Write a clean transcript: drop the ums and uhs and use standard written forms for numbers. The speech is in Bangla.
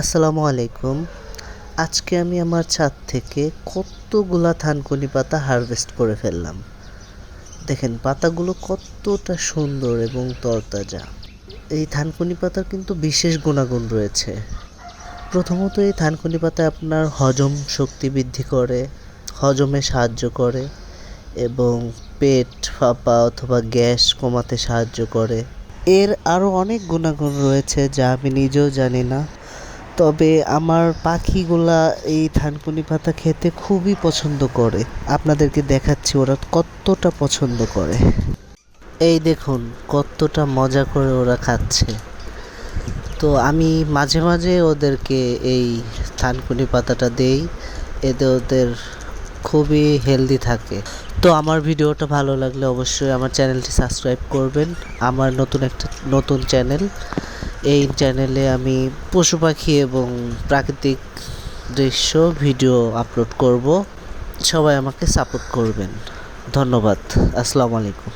আসসালামু আলাইকুম। আজকে আমি আমার ছাদ থেকে কতগুলা থানকুনি পাতা হারভেস্ট করে ফেললাম। দেখেন পাতাগুলো কতটা সুন্দর এবং তরতাজা। এই থানকুনি পাতার কিন্তু বিশেষ গুণাগুণ রয়েছে। প্রথমত এই থানকুনি পাতা আপনার হজম শক্তি বৃদ্ধি করে, হজমে সাহায্য করে এবং পেট ফাঁপা অথবা গ্যাস কমাতে সাহায্য করে। এর আরও অনেক গুণাগুণ রয়েছে যা আমি নিজেও জানি না। তবে আমার পাখিগুলা এই থানকুনি পাতা খেতে খুবই পছন্দ করে। আপনাদেরকে দেখাচ্ছি ওরা কতটা পছন্দ করে। এই দেখুন কতটা মজা করে ওরা খাচ্ছে। তো আমি মাঝে মাঝে ওদেরকে এই থানকুনি পাতাটা দেই, এতে ওদের খুবই হেলদি থাকে। তো আমার ভিডিওটা ভালো লাগলে অবশ্যই আমার চ্যানেলটি সাবস্ক্রাইব করবেন। আমার নতুন চ্যানেল। এই চ্যানেলে আমি পশু পাখি এবং প্রাকৃতিক দৃশ্য ভিডিও আপলোড করব। সবাই আমাকে সাপোর্ট করবেন। ধন্যবাদ। আসসালামু আলাইকুম।